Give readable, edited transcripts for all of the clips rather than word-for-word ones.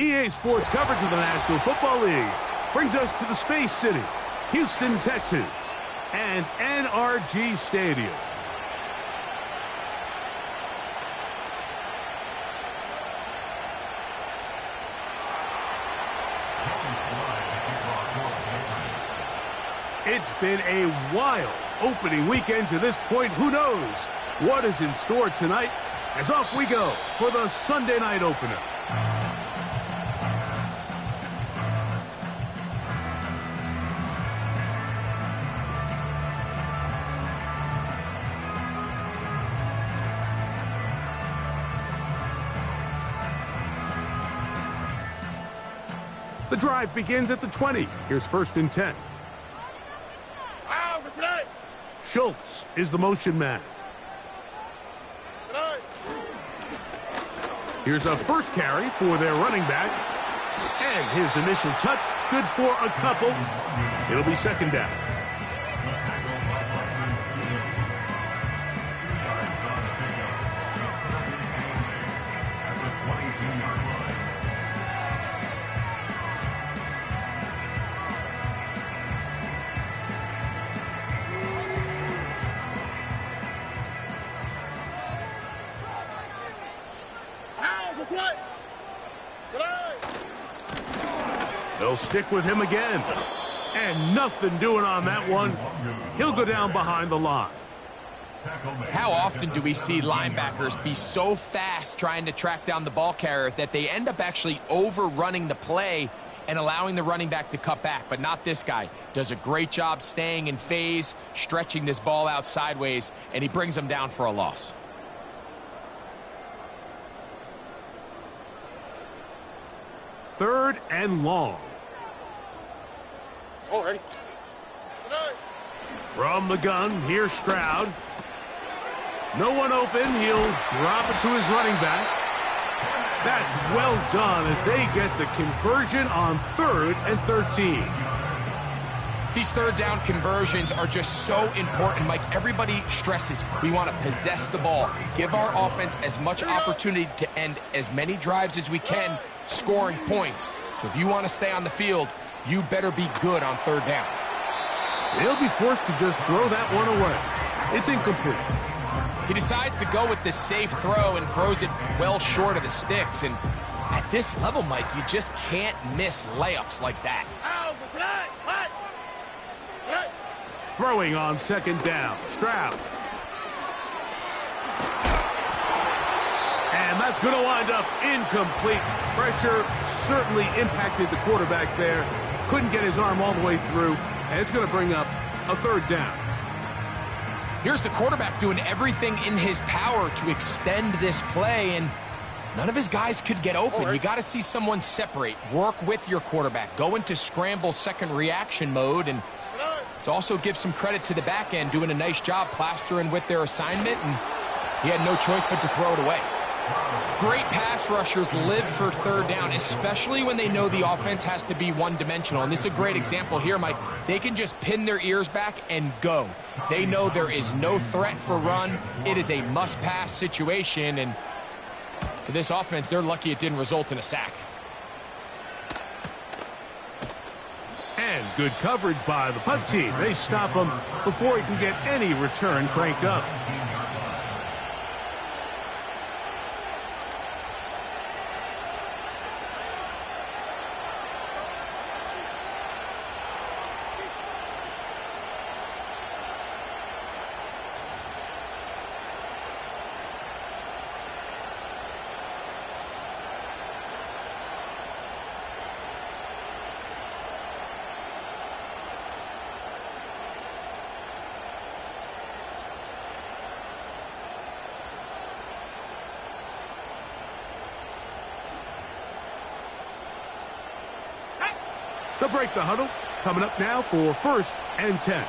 EA Sports coverage of the National Football League brings us to the Space City, Houston, Texas, and NRG Stadium. It's been a wild opening weekend to this point. Who knows what is in store tonight? As off we go for the Sunday night opener. The drive begins at the 20. Here's 1st and 10. Schultz is the motion man. Here's a first carry for their running back. And his initial touch, good for a couple. It'll be 2nd down. They'll stick with him again. And nothing doing on that one. He'll go down behind the line. How often do we see linebackers be so fast trying to track down the ball carrier that they end up actually overrunning the play and allowing the running back to cut back? But not this guy. Does a great job staying in phase, stretching this ball out sideways, and he brings them down for a loss. Third and long. Oh, ready. From the gun, here's Stroud. No one open. He'll drop it to his running back. That's well done as they get the conversion on 3rd and 13. These 3rd down conversions are just so important. Mike, everybody stresses we want to possess the ball, give our offense as much opportunity to end as many drives as we can, scoring points. So if you want to stay on the field, you better be good on 3rd down. They'll be forced to just throw that one away. It's incomplete. He decides to go with the safe throw and throws it well short of the sticks. And at this level, Mike, you just can't miss layups like that. Throwing on 2nd down, Stroud. And that's going to wind up incomplete. Pressure certainly impacted the quarterback there. Couldn't get his arm all the way through, and it's going to bring up a 3rd down. Here's the quarterback doing everything in his power to extend this play, and none of his guys could get open. You got to see someone separate, work with your quarterback, go into scramble second reaction mode, and let's also give some credit to the back end doing a nice job plastering with their assignment, and he had no choice but to throw it away. Great pass rushers live for 3rd down, especially when they know the offense has to be one-dimensional. And this is a great example here, Mike. They can just pin their ears back and go. They know there is no threat for run. It is a must-pass situation, and for this offense, they're lucky it didn't result in a sack. And good coverage by the punt team. They stop him before he can get any return cranked up. They'll break the huddle. Coming up now for 1st and 10.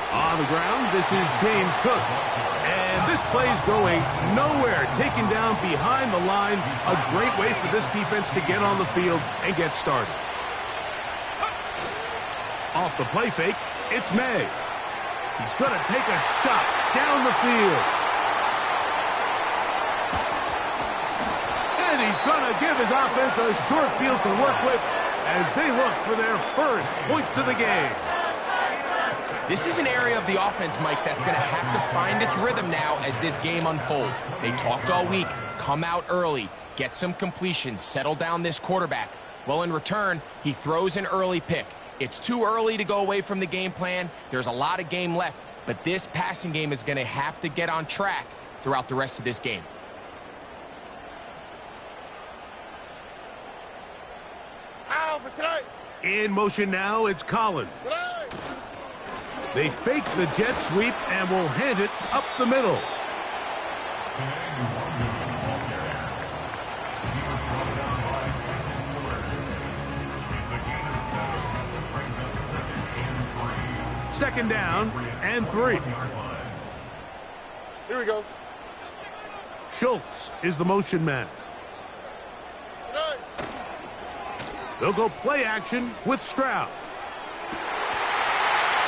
On the ground, this is James Cook. And this play's going nowhere. Taken down behind the line. A great way for this defense to get on the field and get started. Off the play fake, it's May. He's going to take a shot down the field. going to give his offense a short field to work with as they look for their first points of the game. This is an area of the offense, Mike, that's going to have to find its rhythm now as this game unfolds. They talked all week, come out early, get some completions, settle down this quarterback. Well, in return, he throws an early pick. It's too early to go away from the game plan. There's a lot of game left, but this passing game is going to have to get on track throughout the rest of this game. In motion now, it's Collins. They fake the jet sweep and will hand it up the middle. Second down and 3. Here we go. Schultz is the motion man. They'll go play action with Stroud.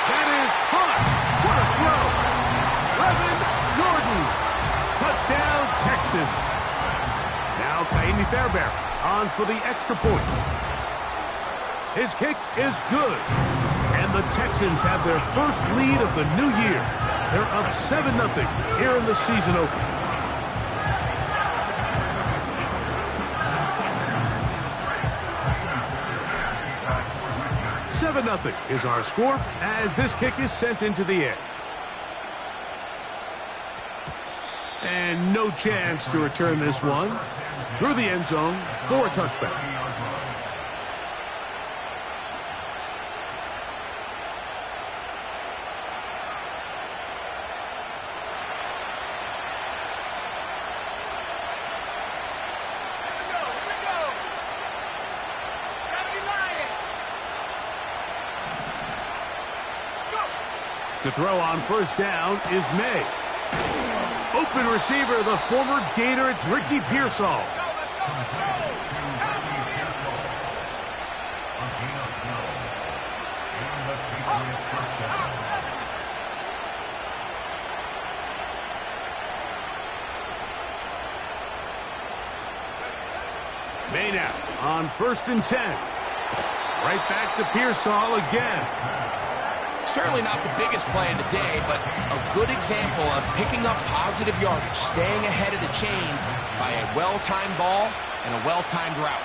That is caught. What a throw. Levin Jordan. Touchdown, Texans. Now Kaimi Fairbairn on for the extra point. His kick is good. And the Texans have their first lead of the new year. They're up 7-0 here in the season opener. 7-0 is our score as this kick is sent into the air. And no chance to return this one through the end zone for a touchback. To throw on first down is May. Open receiver, the former Gator, it's Ricky Pearsall. May now on 1st and 10. Right back to Pearsall again. Certainly not the biggest play of the day, but a good example of picking up positive yardage, staying ahead of the chains by a well-timed ball and a well-timed route.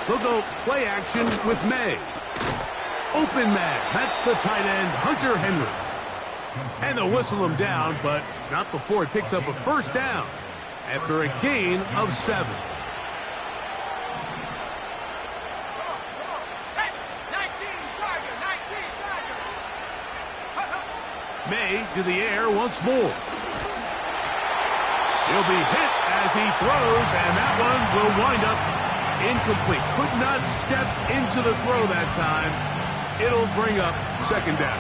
They'll go play action with May. Open man, that's the tight end, Hunter Henry. And they'll whistle him down, but not before he picks up a first down after a gain of 7. May to the air once more. He'll be hit as he throws, and that one will wind up incomplete. Could not step into the throw that time. It'll bring up second down.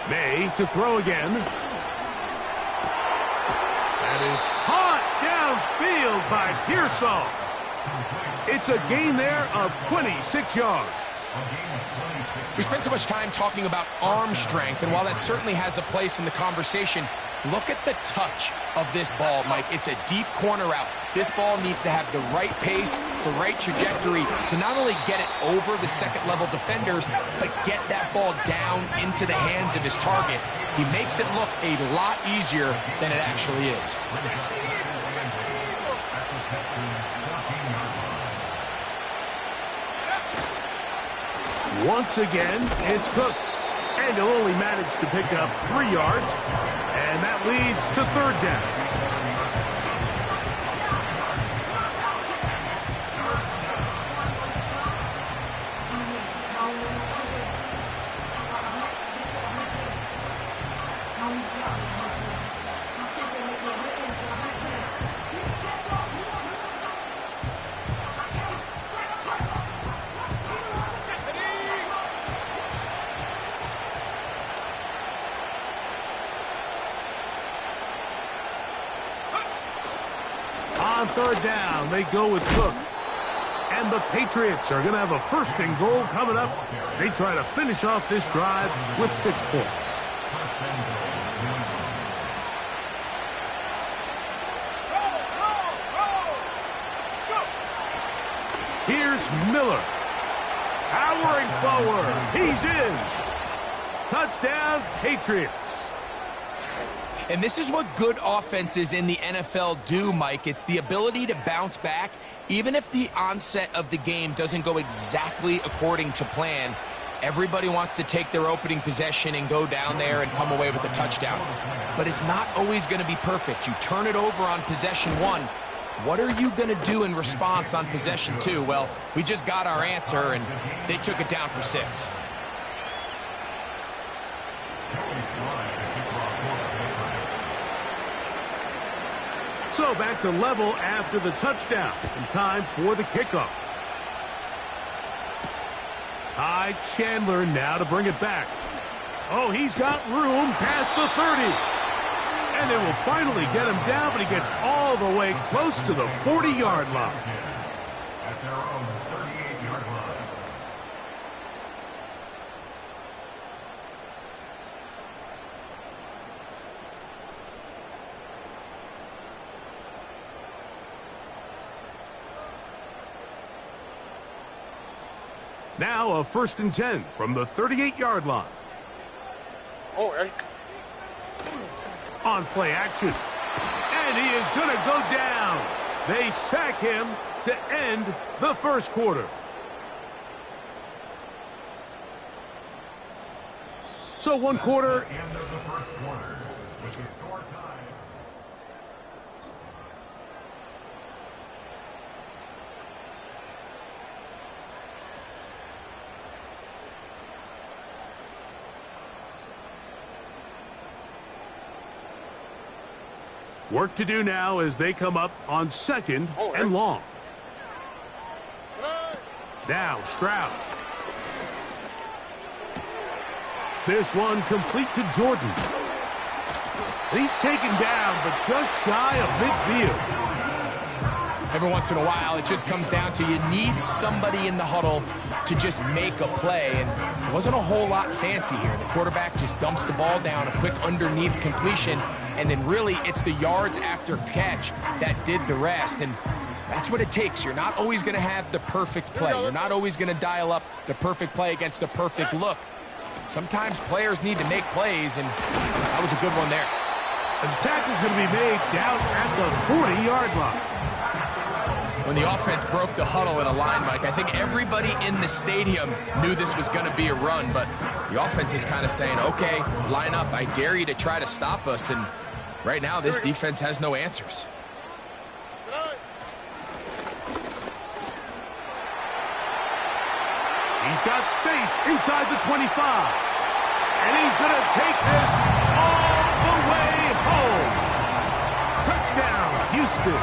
May to throw again. That is caught downfield by Pearsall. It's a gain there of 26 yards. We spent so much time talking about arm strength, and while that certainly has a place in the conversation, look at the touch of this ball, Mike. It's a deep corner route. This ball needs to have the right pace, the right trajectory to not only get it over the second-level defenders, but get that ball down into the hands of his target. He makes it look a lot easier than it actually is. Once again, it's Cook. And he'll only manage to pick up 3 yards. And that leads to third down. On third down, they go with Cook. And the Patriots are going to have a first and goal coming up. They try to finish off this drive with 6 points. Here's Miller. Powering forward. He's in. Touchdown, Patriots. And this is what good offenses in the NFL do, Mike. It's the ability to bounce back, even if the onset of the game doesn't go exactly according to plan. Everybody wants to take their opening possession and go down there and come away with a touchdown. But it's not always going to be perfect. You turn it over on possession 1. What are you going to do in response on possession 2? Well, we just got our answer, and they took it down for 6. So back to level after the touchdown, and time for the kickoff. Ty Chandler now to bring it back. Oh, he's got room past the 30. And they will finally get him down, but he gets all the way close to the 40-yard line. At their own 38-yard line. Now a 1st and 10 from the 38-yard line. On play action. And he is going to go down. They sack him to end the first quarter. So 1 quarter. End of the first quarter with the score time. Work to do now as they come up on 2nd and long. Now Stroud. This one complete to Jordan. He's taken down, but just shy of midfield. Every once in a while, it just comes down to you need somebody in the huddle to just make a play, and it wasn't a whole lot fancy here. The quarterback just dumps the ball down, a quick underneath completion, and then really it's the yards after catch that did the rest, and that's what it takes. You're not always going to have the perfect play. You're not always going to dial up the perfect play against the perfect look. Sometimes players need to make plays, and that was a good one there. And the tackle is going to be made down at the 40-yard line. When the offense broke the huddle in a line, Mike, I think everybody in the stadium knew this was going to be a run, but the offense is kind of saying, okay, line up. I dare you to try to stop us, and right now this defense has no answers. He's got space inside the 25, and he's going to take this all the way home. Touchdown, Houston.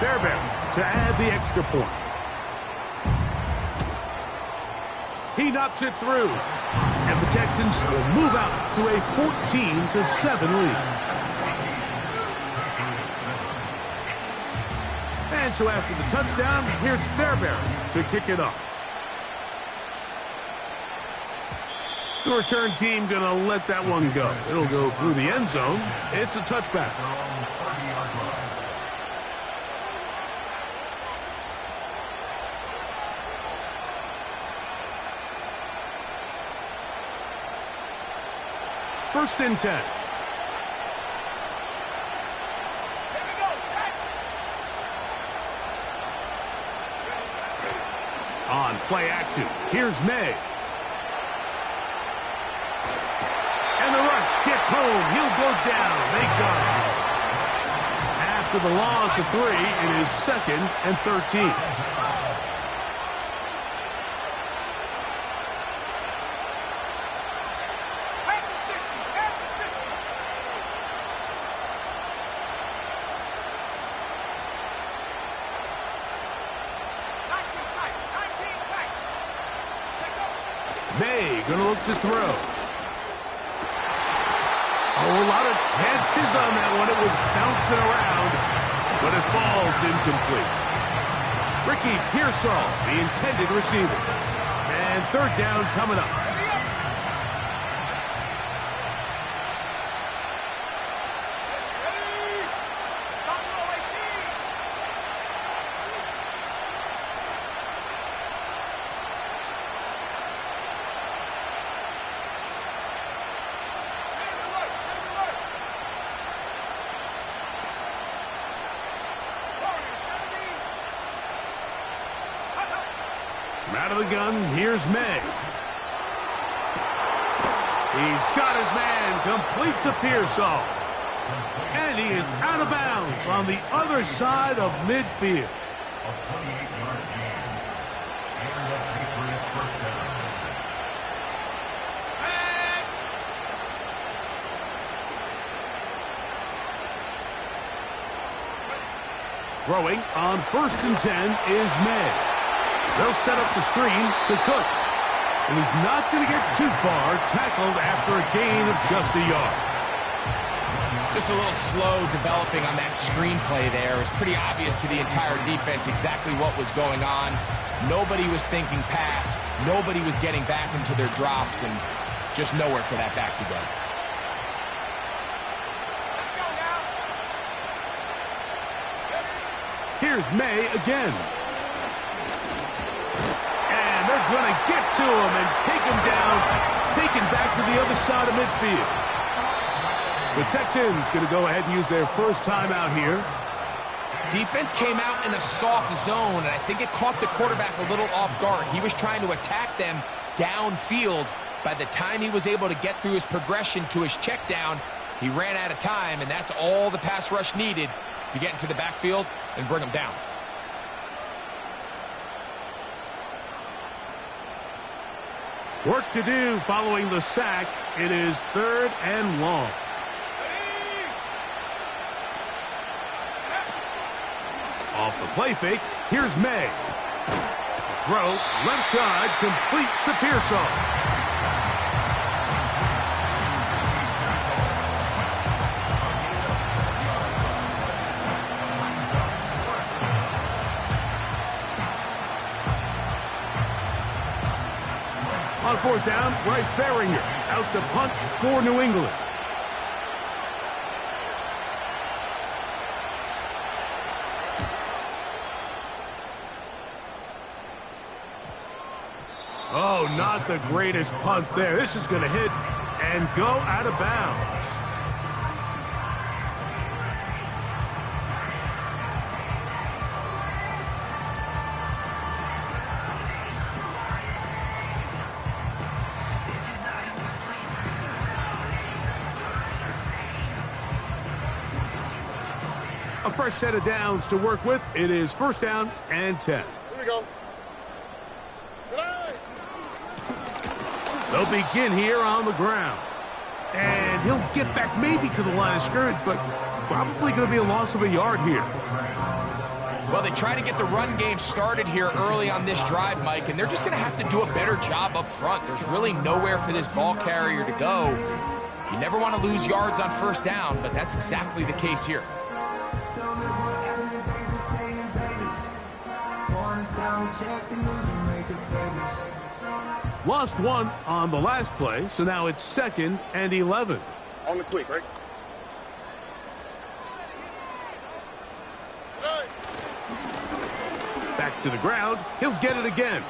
Fairbairn to add the extra point. He knocks it through, and the Texans will move out to a 14-7 lead. And so after the touchdown, here's Fairbairn to kick it off. The return team going to let that one go. It'll go through the end zone. It's a touchback. First and 10. On play action, here's May. And the rush gets home. He'll go down. They got him. After the loss of 3, it is 2nd and 13. May going to look to throw. Oh, a lot of chances on that one. It was bouncing around. but it falls incomplete. Ricky Pearsall, the intended receiver. And third down coming up. Out of the gun, here's May. He's got his man, complete to Pearsall. And he is out of bounds on the other side of midfield. A 28-yard gain. And a Patriots first down. Throwing on 1st and 10 is May. They'll set up the screen to Cook. And he's not going to get too far, tackled after a gain of just a yard. Just a little slow developing on that screenplay there. It was pretty obvious to the entire defense exactly what was going on. Nobody was thinking pass. Nobody was getting back into their drops, and just nowhere for that back to go. Here's May again. They're going to get to him and take him down, taken back to the other side of midfield. The Texans going to go ahead and use their first timeout here. Defense came out in a soft zone, and I think it caught the quarterback a little off guard. He was trying to attack them downfield. By the time he was able to get through his progression to his check down, he ran out of time, and that's all the pass rush needed to get into the backfield and bring him down. Work to do following the sack. It is 3rd and long. Off the play fake, here's May. Throw, left side, complete to Pearsall. On 4th down, Bryce Baringer out to punt for New England. Oh, not the greatest punt there. This is going to hit and go out of bounds. A fresh set of downs to work with. It is 1st down and 10. Here we go. They'll begin here on the ground. And he'll get back maybe to the line of scrimmage, but probably going to be a loss of a yard here. Well, they try to get the run game started here early on this drive, Mike, and they're just going to have to do a better job up front. There's really nowhere for this ball carrier to go. You never want to lose yards on 1st down, but that's exactly the case here. Lost one on the last play, so now it's 2nd and 11. On the quick, right? Back to the ground. He'll get it again.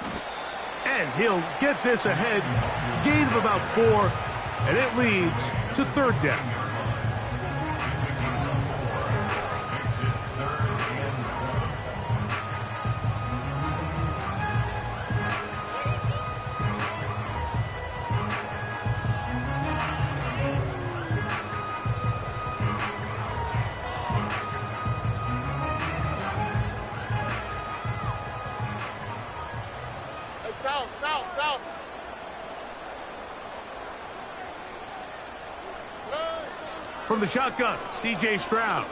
And he'll get this ahead. Gain of about 4, and it leads to 3rd down. South. From the shotgun, C.J. Stroud.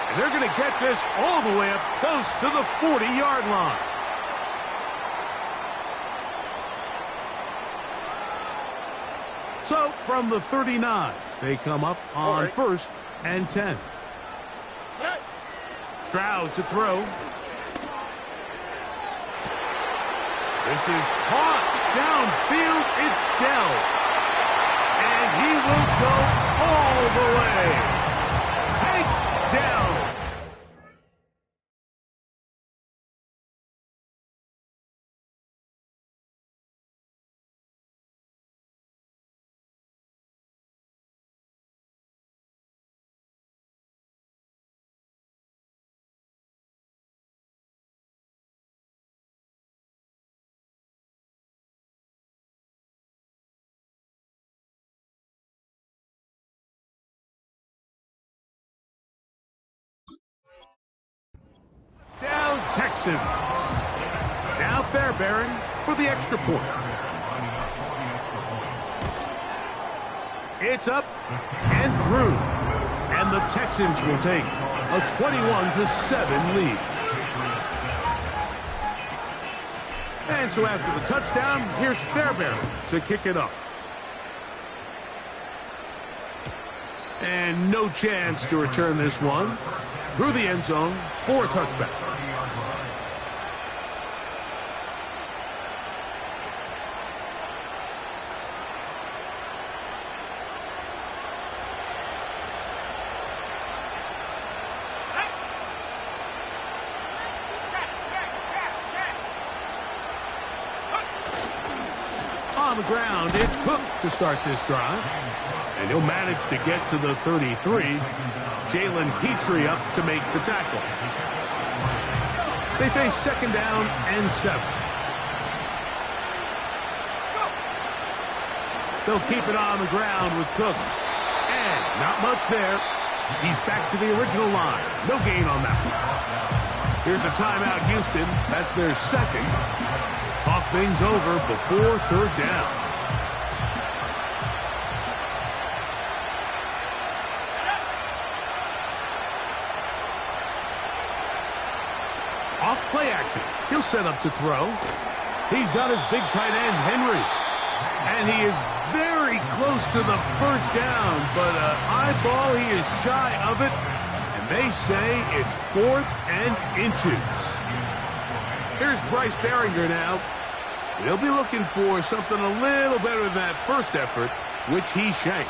And they're going to get this all the way up close to the 40-yard line. So from the 39, they come up on 1st and 10. Stroud to throw. This is caught downfield. It's Dell. And he will go all the way. Take Dell. Down Texans. Now Fairbairn for the extra point. It's up and through. And the Texans will take a 21-7 lead. And so after the touchdown, here's Fairbairn to kick it up. And no chance to return this one. Through the end zone for a touchback. On the ground, it's Cook to start this drive. And he'll manage to get to the 33. Jalen Petrie up to make the tackle. They face second down and 7. They'll keep it on the ground with Cook. And not much there. He's back to the original line. No gain on that one. Here's a timeout, Houston. That's their second. Talk things over before third down. Off play action. He'll set up to throw. He's got his big tight end, Henry. And he is very close to the first down, but eyeball, he is shy of it. And they say it's 4th and inches. Here's Bryce Behringer now. They'll be looking for something a little better than that first effort, which he shanked.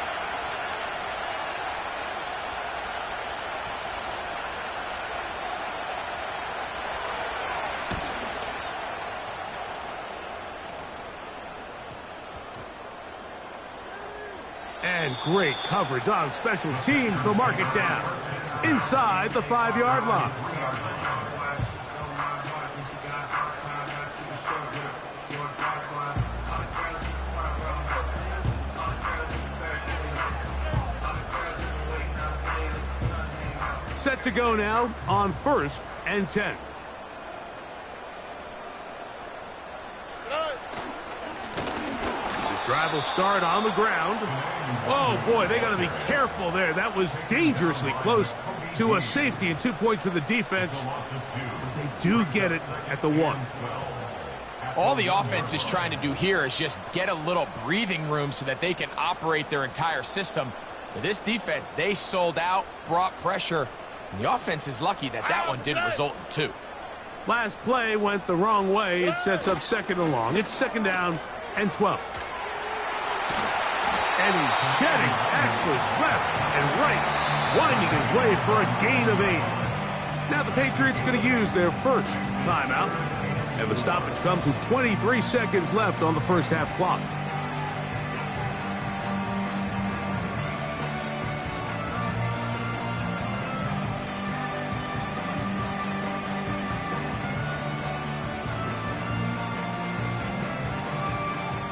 And great coverage on special teams to mark it down inside the 5-yard line. Set to go now on 1st and 10. Drive will start on the ground. Oh, boy, they got to be careful there. That was dangerously close to a safety and 2 points for the defense. They do get it at the 1. All the offense is trying to do here is just get a little breathing room so that they can operate their entire system. But this defense, they sold out, brought pressure, and the offense is lucky that that one didn't result in 2. Last play went the wrong way. It sets up second and long. It's second down and 12. And he's shedding tacklers left and right, winding his way for a gain of 8. Now the Patriots going to use their first timeout. And the stoppage comes with 23 seconds left on the first half clock.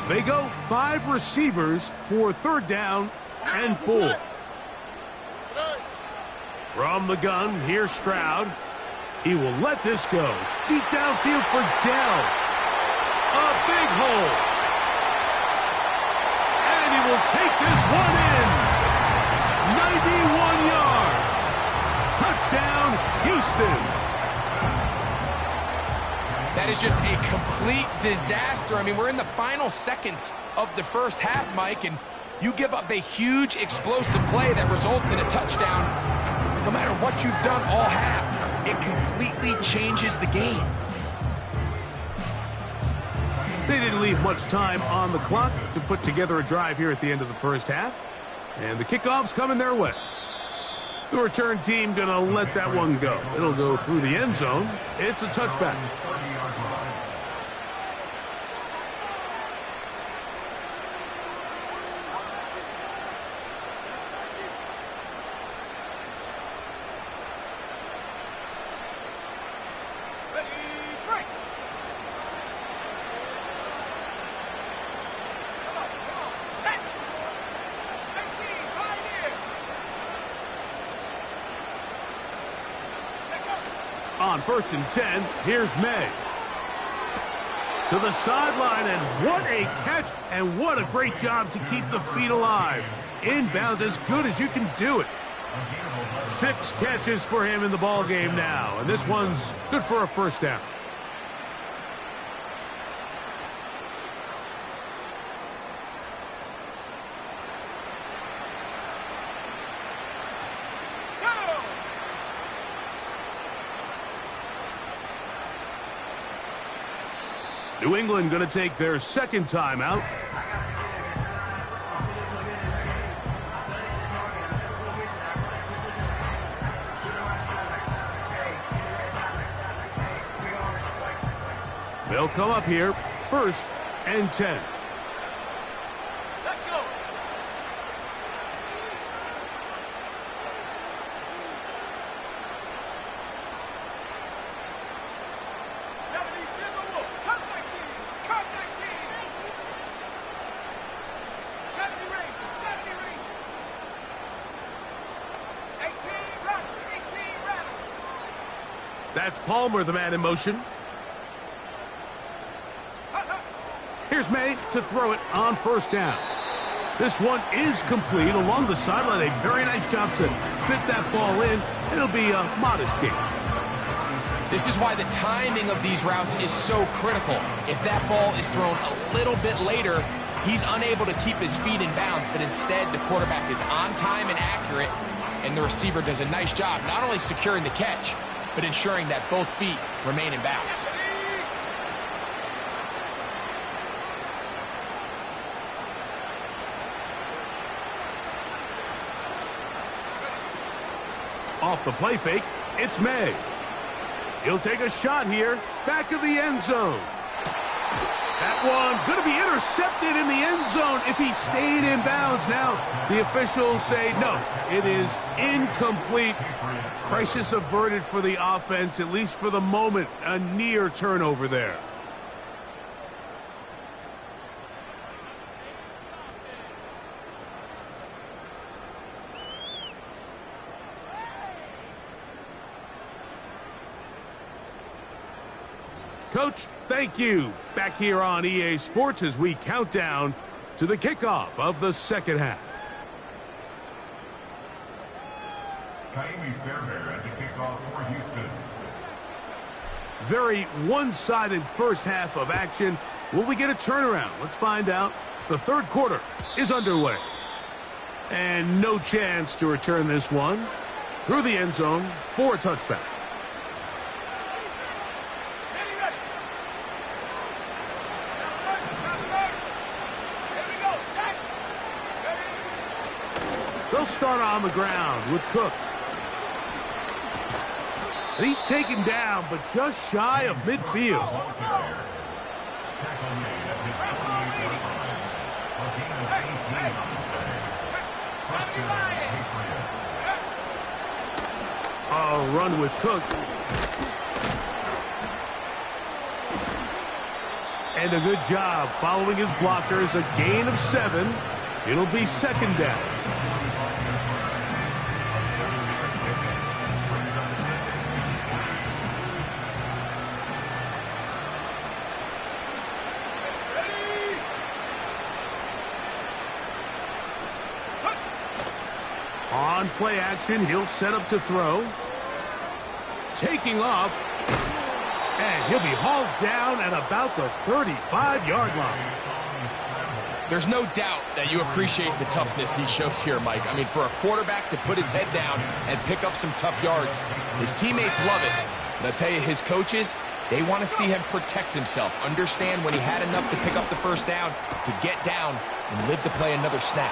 They go 5 receivers for third down and 4. From the gun, here's Stroud. He will let this go. Deep downfield for Dell. A big hole. And he will take this one in. 91 yards. Touchdown, Houston. That is just a complete disaster. I mean, we're in the final seconds of the first half, Mike, and you give up a huge explosive play that results in a touchdown. no matter what you've done all half, it completely changes the game. They didn't leave much time on the clock to put together a drive here at the end of the first half. And the kickoff's coming their way. The return team going to let that one go. It'll go through the end zone. It's a touchback. On 1st and 10, here's May. To the sideline, and what a catch, and what a great job to keep the feet alive. Inbounds as good as you can do it. 6 catches for him in the ball game now, and this one's good for a first down. New England going to take their second timeout. They'll come up here, 1st and 10. Let's go. That's Palmer, the man in motion. Here's May to throw it on 1st down. This one is complete along the sideline. A very nice job to fit that ball in. It'll be a modest gain. This is why the timing of these routes is so critical. If that ball is thrown a little bit later, he's unable to keep his feet in bounds, but instead the quarterback is on time and accurate, and the receiver does a nice job not only securing the catch, but ensuring that both feet remain in bounds. Off the play fake, it's May. He'll take a shot here, back of the end zone. That one going to be intercepted in the end zone if he stayed in bounds. Now the officials say no, it is incomplete. Crisis averted for the offense, at least for the moment. A near turnover there. Coach, thank you. Back here on EA Sports as we count down to the kickoff of the second half. Fairbairn at the kickoff for Houston. Very one-sided first half of action. Will we get a turnaround? Let's find out. The third quarter is underway. And no chance to return this one through the end zone for a touchback. They'll start on the ground with Cook. And he's taken down, but just shy of midfield. A run with Cook. And a good job following his blockers. A gain of 7. It'll be second down. On play action, he'll set up to throw. Taking off. And he'll be hauled down at about the 35-yard line. There's no doubt that you appreciate the toughness he shows here, Mike. I mean, for a quarterback to put his head down and pick up some tough yards, his teammates love it. And I'll tell you, his coaches, they want to see him protect himself, understand when he had enough to pick up the first down, to get down and live to play another snap.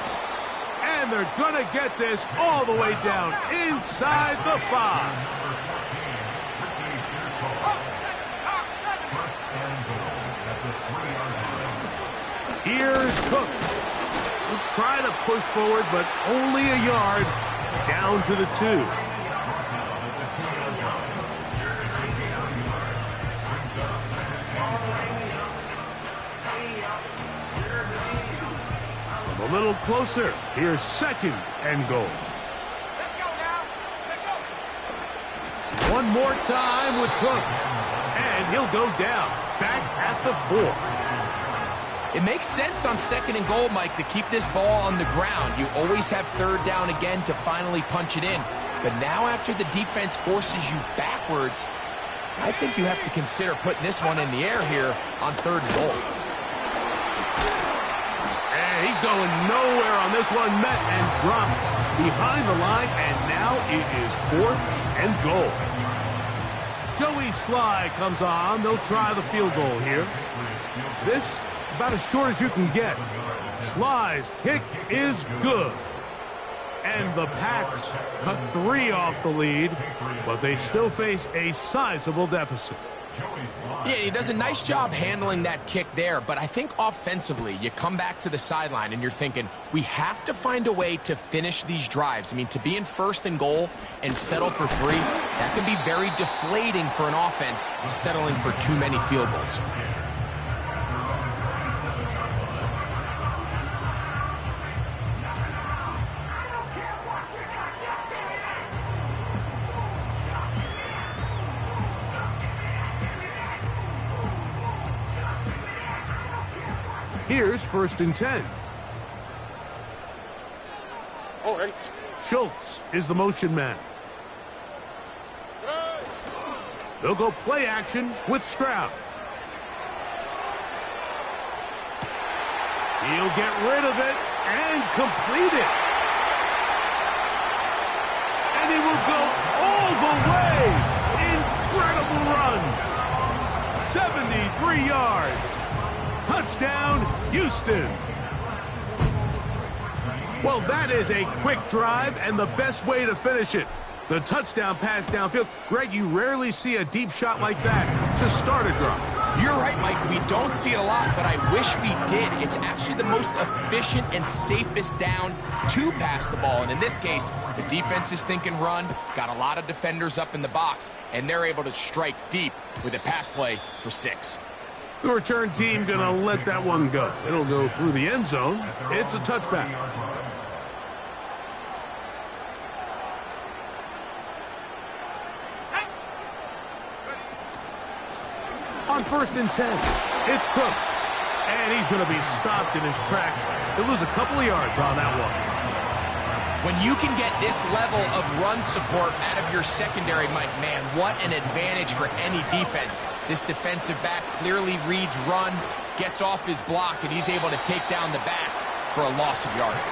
And they're going to get this all the way down inside the 5. Here's Cook. He'll try to push forward, but only a yard down to the 2. A little closer. Here's 2nd and goal. Let's go now. Let's go. One more time with Cook. And he'll go down. Back at the 4. It makes sense on 2nd and goal, Mike, to keep this ball on the ground. You always have 3rd down again to finally punch it in. But now after the defense forces you backwards, I think you have to consider putting this one in the air here on 3rd and goal. And he's going nowhere on this one. Met and dropped behind the line. And now it is 4th and goal. Joey Sly comes on. They'll try the field goal here. This about as short as you can get. Sly's kick is good. And the Pats cut 3 off the lead, but they still face a sizable deficit. Yeah, he does a nice job handling that kick there, but I think offensively, you come back to the sideline and you're thinking, we have to find a way to finish these drives. I mean, to be in 1st and goal and settle for 3, that can be very deflating for an offense settling for too many field goals. Here's 1st and 10. Oh, ready. Schultz is the motion man. They'll go play action with Stroud. He'll get rid of it and complete it. And he will go all the way. Incredible run. 73 yards. Touchdown, Houston. Well, that is a quick drive and the best way to finish it. The touchdown pass downfield. Greg, you rarely see a deep shot like that to start a drive. You're right, Mike. We don't see it a lot, but I wish we did. It's actually the most efficient and safest down to pass the ball. And in this case, the defense is thinking run, got a lot of defenders up in the box, and they're able to strike deep with a pass play for 6. The return team going to let that one go. It'll go through the end zone. It's a touchback. On 1st and 10, it's Cook. And he's going to be stopped in his tracks. He'll lose a couple of yards on that one. When you can get this level of run support out of your secondary, Mike, man, what an advantage for any defense. This defensive back clearly reads run, gets off his block, and he's able to take down the back for a loss of yards.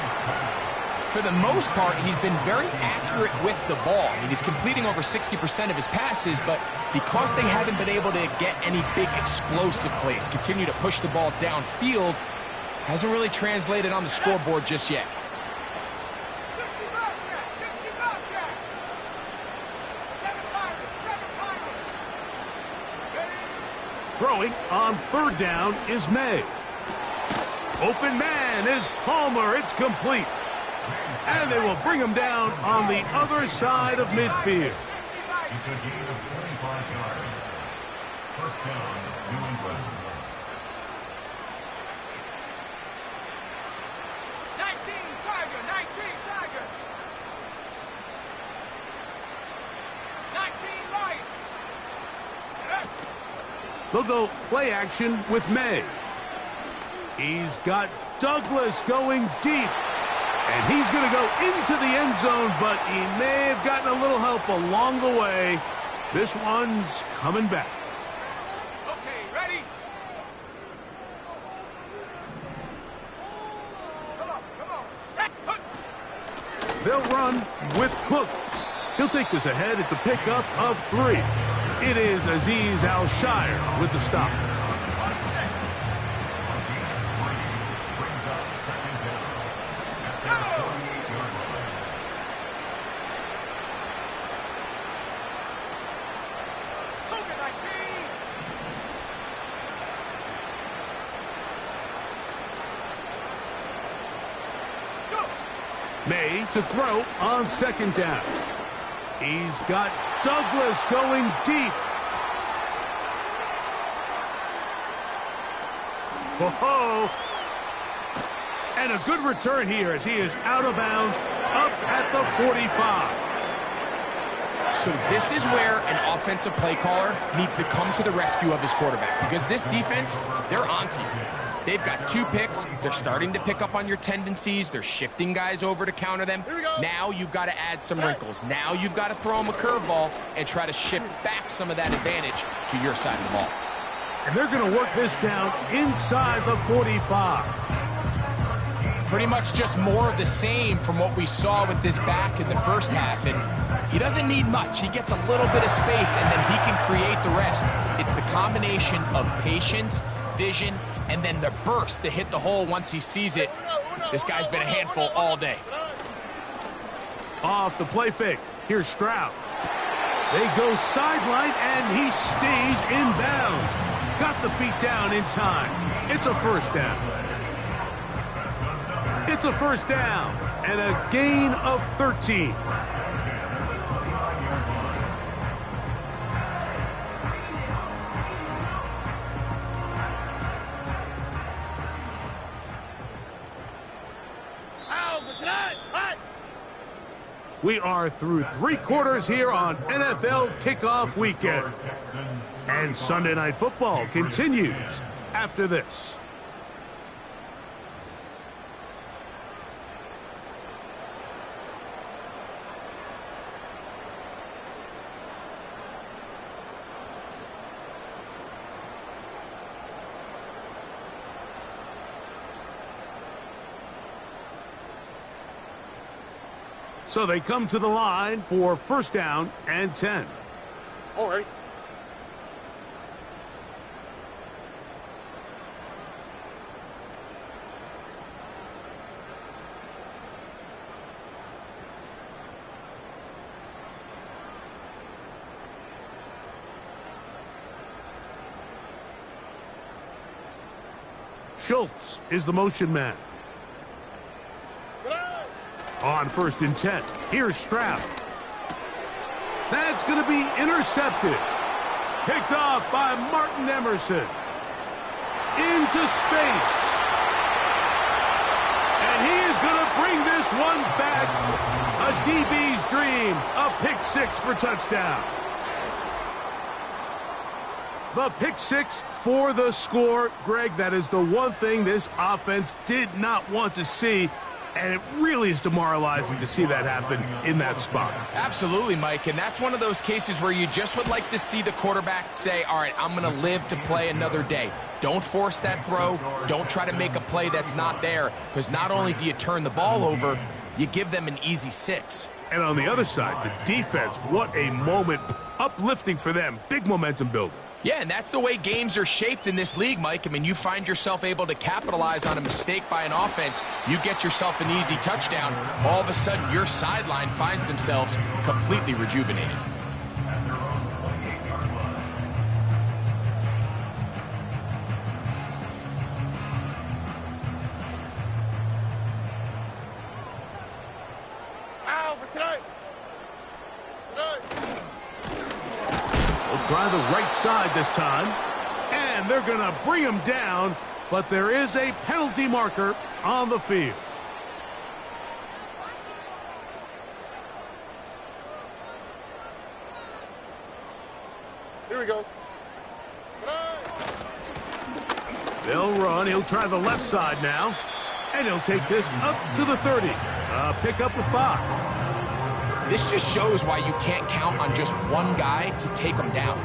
For the most part, he's been very accurate with the ball. I mean, he's completing over 60% of his passes, but because they haven't been able to get any big explosive plays, continue to push the ball downfield, hasn't really translated on the scoreboard just yet. Throwing on 3rd down is May. Open man is Palmer. It's complete. And they will bring him down on the other side of midfield. It's a gain of 25 yards. 1st down, New England. 19 Tiger, 19 Tiger. 19 Lion. They'll go play action with May. He's got Douglas going deep. And he's going to go into the end zone, but he may have gotten a little help along the way. This one's coming back. Okay, ready? They'll run with Cook. He'll take this ahead. It's a pickup of 3. It is Azeez Al-Shire with the stop. May to throw on 2nd down. He's got Douglas going deep. Whoa! And a good return here as he is out of bounds up at the 45. So this is where an offensive play caller needs to come to the rescue of his quarterback, because this defense, they're onto you. They've got 2 picks. They're starting to pick up on your tendencies. They're shifting guys over to counter them. Now you've got to add some wrinkles. Now you've got to throw them a curveball and try to shift back some of that advantage to your side of the ball. And they're going to work this down inside the 45. Pretty much just more of the same from what we saw with this back in the first half. And he doesn't need much. He gets a little bit of space, and then he can create the rest. It's the combination of patience, vision, and then the burst to hit the hole once he sees it. This guy's been a handful all day. Off the play fake. Here's Stroud. They go sideline, and he stays in bounds. Got the feet down in time. It's a first down. It's a first down and a gain of 13. We are through 3 quarters here on NFL Kickoff Weekend. And Sunday Night Football continues after this. So they come to the line for first down and 10. All right. Schultz is the motion man. On 1st and 10, here's Stroud. That's going to be intercepted. Picked off by Martin Emerson. Into space. And he is going to bring this one back. A DB's dream. A pick 6 for touchdown. The pick 6 for the score. Greg, that is the one thing this offense did not want to see. And it really is demoralizing to see that happen in that spot. Absolutely, Mike, and that's one of those cases where you just would like to see the quarterback say, all right, I'm going to live to play another day. Don't force that throw. Don't try to make a play that's not there, because not only do you turn the ball over, you give them an easy 6. And on the other side, the defense, what a moment. Uplifting for them. Big momentum builder. Yeah, and that's the way games are shaped in this league, Mike. I mean, you find yourself able to capitalize on a mistake by an offense. You get yourself an easy touchdown. All of a sudden, your sideline finds themselves completely rejuvenated. Try the right side this time. And they're going to bring him down, but there is a penalty marker on the field. Here we go. They'll run. He'll try the left side now. And he'll take this up to the 30. Pick up the 5. This just shows why you can't count on just one guy to take him down.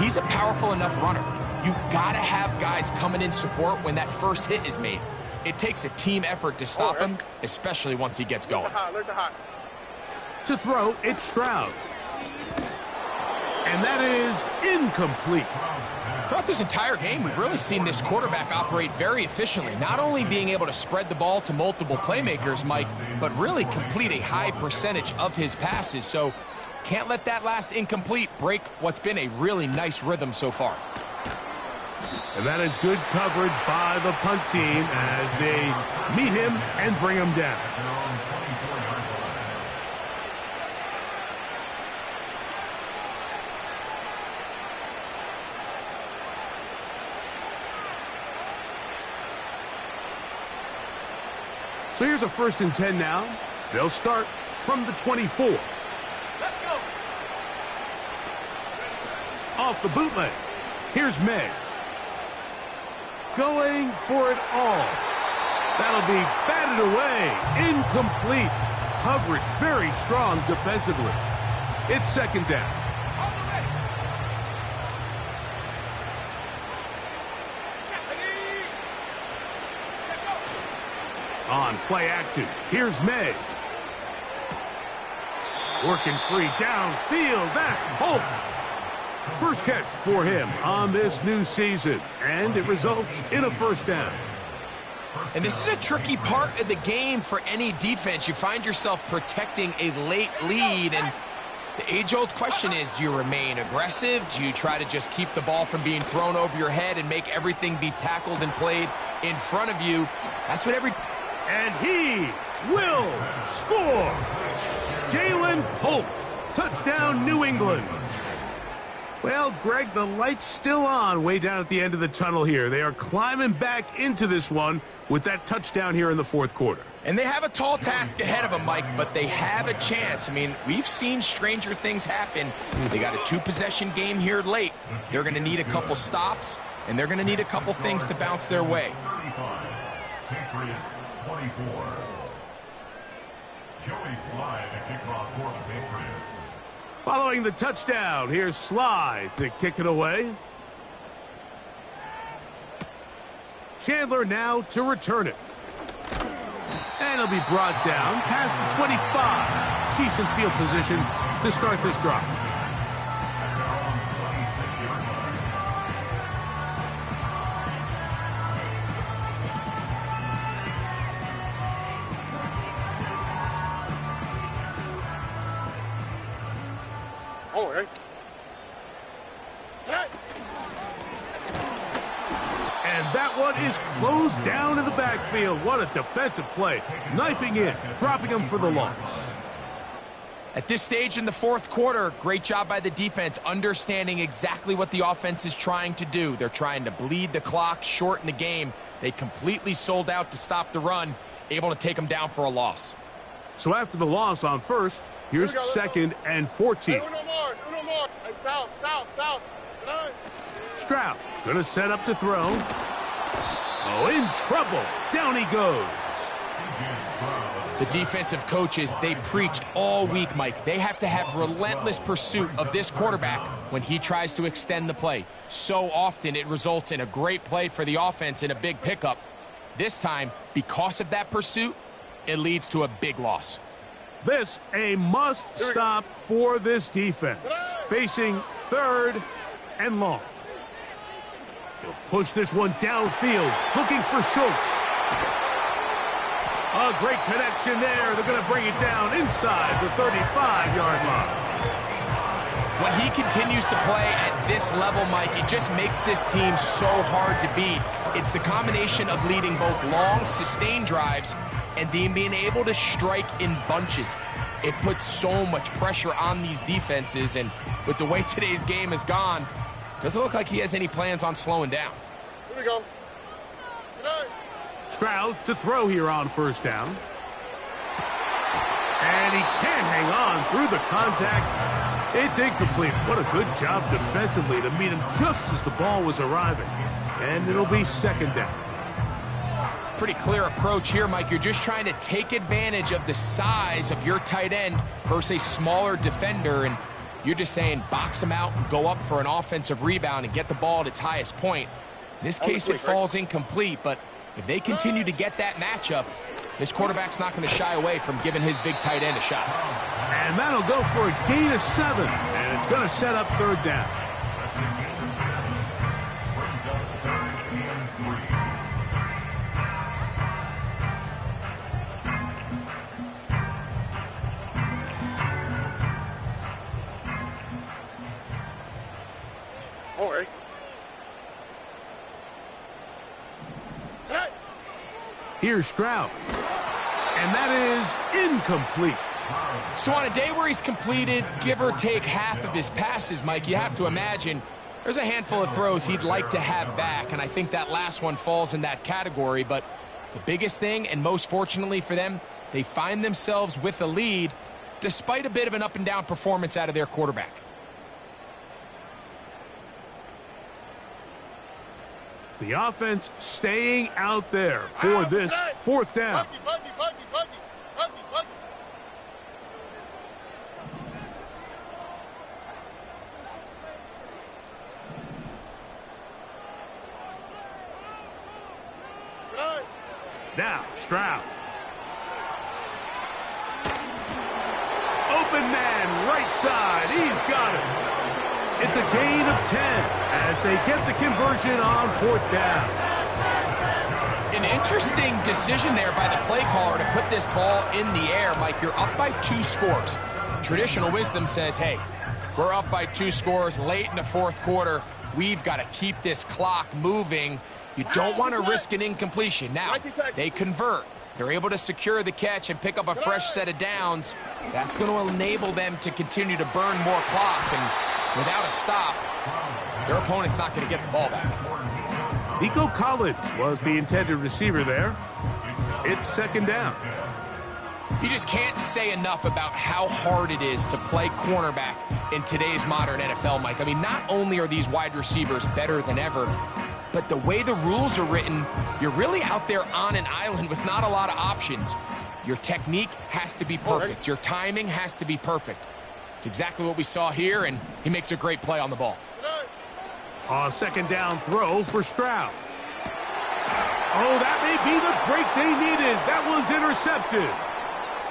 He's a powerful enough runner. You gotta have guys coming in support when that first hit is made. It takes a team effort to stop him, especially once he gets going. Learn to hot. To throw, it's Stroud. And that is incomplete. Throughout this entire game, we've really seen this quarterback operate very efficiently, not only being able to spread the ball to multiple playmakers, Mike, but really complete a high percentage of his passes. So can't let that last incomplete break what's been a really nice rhythm so far. And that is good coverage by the punt team as they meet him and bring him down. So here's a 1st and 10 now. They'll start from the 24. Let's go. Off the bootleg. Here's May. Going for it all. That'll be batted away. Incomplete. Coverage very strong defensively. It's 2nd down. On play action, here's May. Working free downfield, that's Polk. First catch for him on this new season, and it results in a 1st down. And this is a tricky part of the game for any defense. You find yourself protecting a late lead, and the age-old question is, do you remain aggressive? Do you try to just keep the ball from being thrown over your head and make everything be tackled and played in front of you? That's what every... And he will score. Jalen Polk, touchdown New England. Well, Greg, the light's still on way down at the end of the tunnel here. They are climbing back into this one with that touchdown here in the 4th quarter. And they have a tall task ahead of them, Mike, but they have a chance. I mean, we've seen stranger things happen. They got a 2-possession game here late. They're going to need a couple stops, and they're going to need a couple things to bounce their way. 35. Patriots 24. Joey Slye, the kickoff for the Patriots. Following the touchdown, here's Slye to kick it away. Chandler now to return it. And he'll be brought down past the 25. Decent field position to start this drive. All right. And that one is closed down in the backfield. What a defensive play. Knifing in, dropping him for the loss. At this stage in the 4th quarter, great job by the defense, understanding exactly what the offense is trying to do. They're trying to bleed the clock, shorten the game. They completely sold out to stop the run, able to take them down for a loss. So after the loss on 1st, here's 2nd and 14. Uno more. Hey, south. Stroud gonna set up to throw. Oh, in trouble. Down he goes. The defensive coaches, they preached all week, Mike. They have to have relentless pursuit of this quarterback when he tries to extend the play. So often it results in a great play for the offense and a big pickup. This time, because of that pursuit, it leads to a big loss. This a must stop for this defense. Facing 3rd and long. He'll push this one downfield, looking for Schultz. A great connection there. They're going to bring it down inside the 35-yard line. When he continues to play at this level, Mike, it just makes this team so hard to beat. It's the combination of leading both long, sustained drives and then being able to strike in bunches. It puts so much pressure on these defenses, and with the way today's game has gone, doesn't look like he has any plans on slowing down. Here we go. Stroud to throw here on 1st down. And he can't hang on through the contact. It's incomplete. What a good job defensively to meet him just as the ball was arriving. And it'll be 2nd down. Pretty clear approach here, Mike. You're just trying to take advantage of the size of your tight end versus a smaller defender, and you're just saying box him out and go up for an offensive rebound and get the ball at its highest point. In this case, it falls incomplete, but if they continue to get that matchup, this quarterback's not going to shy away from giving his big tight end a shot. And that'll go for a gain of 7. And it's going to set up third down. That's a gain of 7. Brings up 3rd and 3. All right. Hey. Here's Stroud. And that is incomplete. So on a day where he's completed, give or take half of his passes, Mike, you have to imagine there's a handful of throws he'd like to have back, and I think that last one falls in that category. But the biggest thing, and most fortunately for them, they find themselves with a lead despite a bit of an up-and-down performance out of their quarterback. The offense staying out there for this fourth down. Buggy. Now, Stroud. Open man, right side. He's got it. It's a gain of 10 as they get the conversion on fourth down. An interesting decision there by the play caller to put this ball in the air. Mike, you're up by 2 scores. Traditional wisdom says, hey, we're up by 2 scores late in the fourth quarter. We've got to keep this clock moving. You don't want to risk an incompletion. Now, they convert. They're able to secure the catch and pick up a fresh set of downs. That's going to enable them to continue to burn more clock. And without a stop, their opponent's not going to get the ball back. Nico Collins was the intended receiver there. It's second down. You just can't say enough about how hard it is to play cornerback in today's modern NFL, Mike. I mean, not only are these wide receivers better than ever, but the way the rules are written, you're really out there on an island with not a lot of options. Your technique has to be perfect. Your timing has to be perfect. It's exactly what we saw here, and he makes a great play on the ball. A second down throw for Stroud. Oh, that may be the break they needed. That one's intercepted.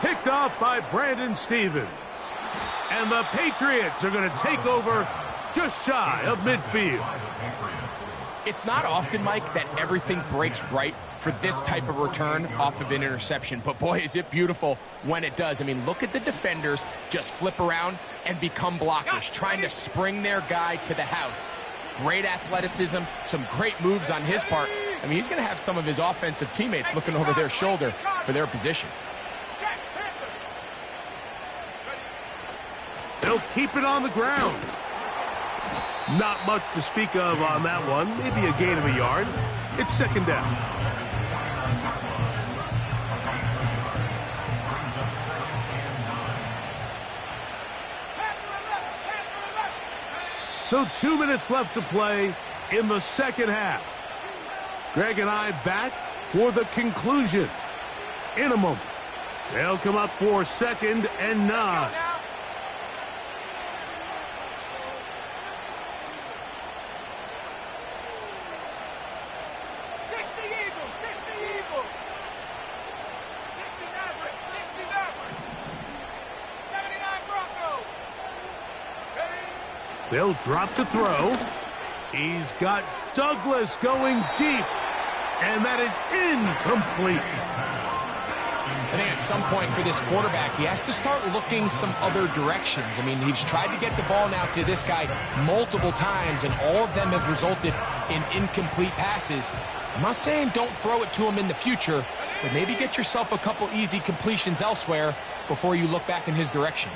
Picked off by Brandon Stevens. And the Patriots are going to take over just shy of midfield. It's not often, Mike, that everything breaks right for this type of return off of an interception. But, boy, is it beautiful when it does. I mean, look at the defenders just flip around and become blockers, trying to spring their guy to the house. Great athleticism, some great moves on his part. I mean, he's going to have some of his offensive teammates looking over their shoulder for their position. They'll keep it on the ground. Not much to speak of on that one. Maybe a gain of a yard. It's second down. So 2 minutes left to play in the second half. Greg and I back for the conclusion in a moment. They'll come up for 2nd and 9. They'll drop to throw. He's got Douglas going deep, and that is incomplete. I think at some point for this quarterback, he has to start looking some other directions. I mean, he's tried to get the ball now to this guy multiple times, and all of them have resulted in incomplete passes. I'm not saying don't throw it to him in the future, but maybe get yourself a couple easy completions elsewhere before you look back in his direction.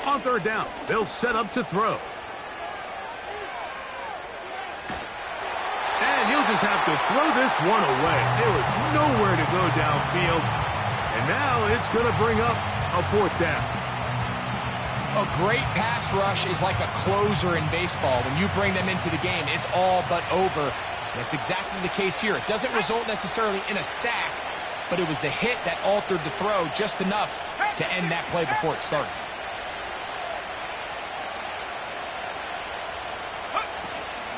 On third down, they'll set up to throw. And he'll just have to throw this one away. There was nowhere to go downfield. And now it's going to bring up a fourth down. A great pass rush is like a closer in baseball. When you bring them into the game, it's all but over. That's exactly the case here. It doesn't result necessarily in a sack, but it was the hit that altered the throw just enough to end that play before it started.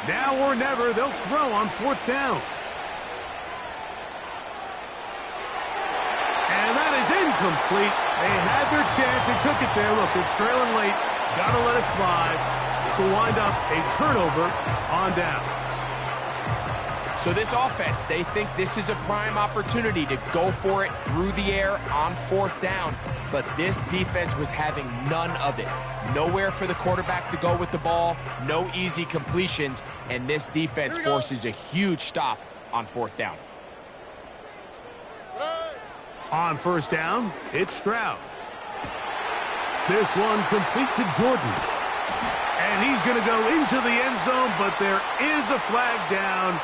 Now or never, they'll throw on 4th down. And that is incomplete. They had their chance. They took it there. Look, they're trailing late. Got to let it fly. This will wind up a turnover on downs. So this offense, they think this is a prime opportunity to go for it through the air on 4th down. But this defense was having none of it. Nowhere for the quarterback to go with the ball. No easy completions. And this defense forces a huge stop on 4th down. On 1st down, it's Stroud. This one complete to Jordan. And he's going to go into the end zone, but there is a flag down.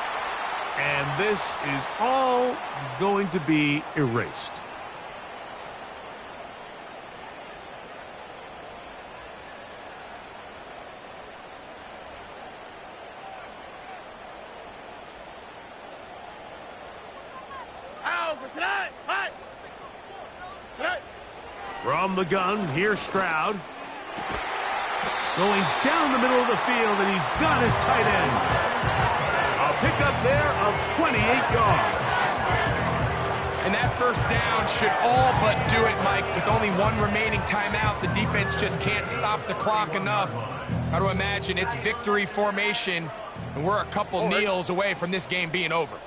And this is all going to be erased. From the gun, here's Stroud. Going down the middle of the field, and he's got his tight end. A pickup there of 28 yards. And that 1st down should all but do it, Mike. With only one remaining timeout, the defense just can't stop the clock enough. Got to imagine it's victory formation, and we're a couple kneels away from this game being over.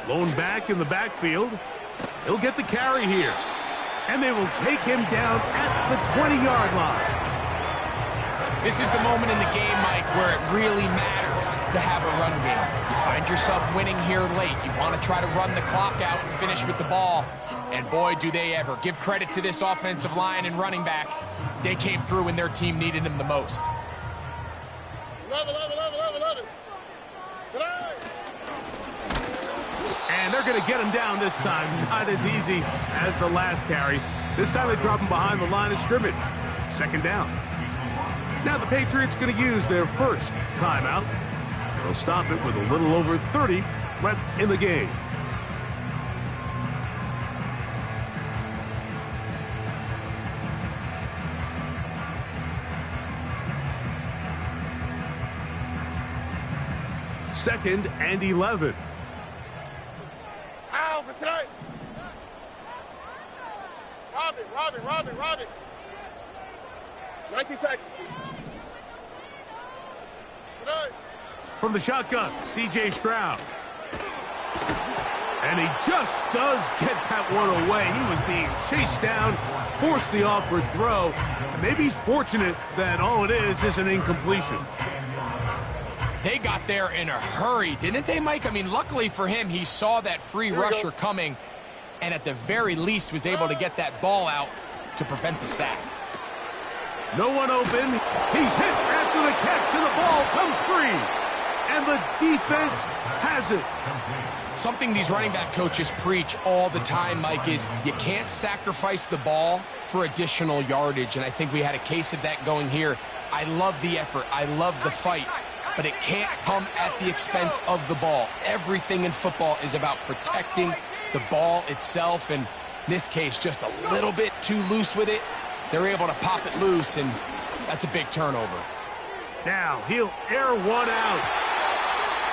Lone back in the backfield. He'll get the carry here. And they will take him down at the 20-yard line. This is the moment in the game, Mike, where it really matters to have a run game. You find yourself winning here late. You want to try to run the clock out and finish with the ball. And boy, do they ever. Give credit to this offensive line and running back. They came through when their team needed them the most. Love it. And they're going to get him down this time. Not as easy as the last carry. This time they drop him behind the line of scrimmage. 2nd down. Now the Patriots going to use their first timeout. They'll stop it with a little over 30 left in the game. Second and 11. Robin. 19 Texas. From the shotgun, C.J. Stroud. And he just does get that one away. He was being chased down, forced the awkward throw. And maybe he's fortunate that all it is an incompletion. They got there in a hurry, didn't they, Mike? I mean, luckily for him, he saw that free rusher coming, and at the very least was able to get that ball out to prevent the sack. No one open. He's hit after the catch, and the ball comes free. And the defense has it. Something these running back coaches preach all the time, Mike, is you can't sacrifice the ball for additional yardage, and I think we had a case of that going here. I love the effort. I love the fight. But it can't come at the expense of the ball. Everything in football is about protecting the ball itself, and in this case, just a little bit too loose with it. They're able to pop it loose, and that's a big turnover. Now he'll air one out.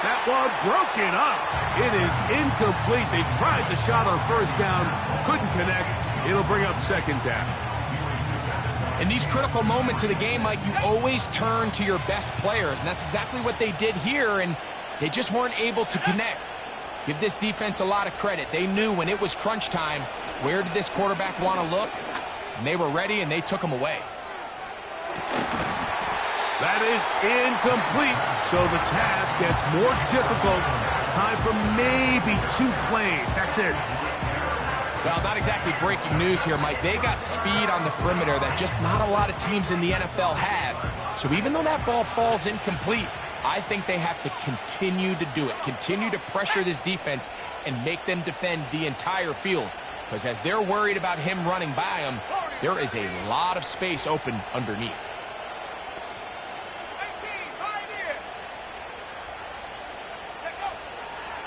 That one broken up. It is incomplete. They tried the shot on 1st down, couldn't connect. It'll bring up 2nd down. In these critical moments of the game, Mike, you always turn to your best players, and that's exactly what they did here, and they just weren't able to connect. Give this defense a lot of credit. They knew when it was crunch time, where did this quarterback want to look? And they were ready, and they took him away. That is incomplete, so the task gets more difficult. Time for maybe 2 plays. That's it. Well, not exactly breaking news here, Mike. They got speed on the perimeter that just not a lot of teams in the NFL have. So even though that ball falls incomplete, I think they have to continue to do it. Continue to pressure this defense and make them defend the entire field. Because as they're worried about him running by them, there is a lot of space open underneath.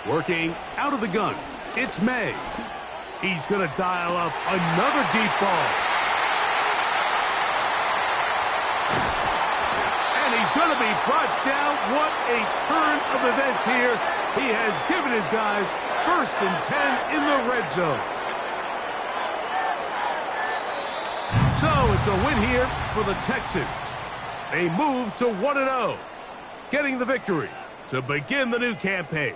Working out of the gun, it's May. He's going to dial up another deep ball. And he's going to be brought down. What a turn of events here. He has given his guys 1st and 10 in the red zone. So it's a win here for the Texans. They move to 1-0, getting the victory to begin the new campaign.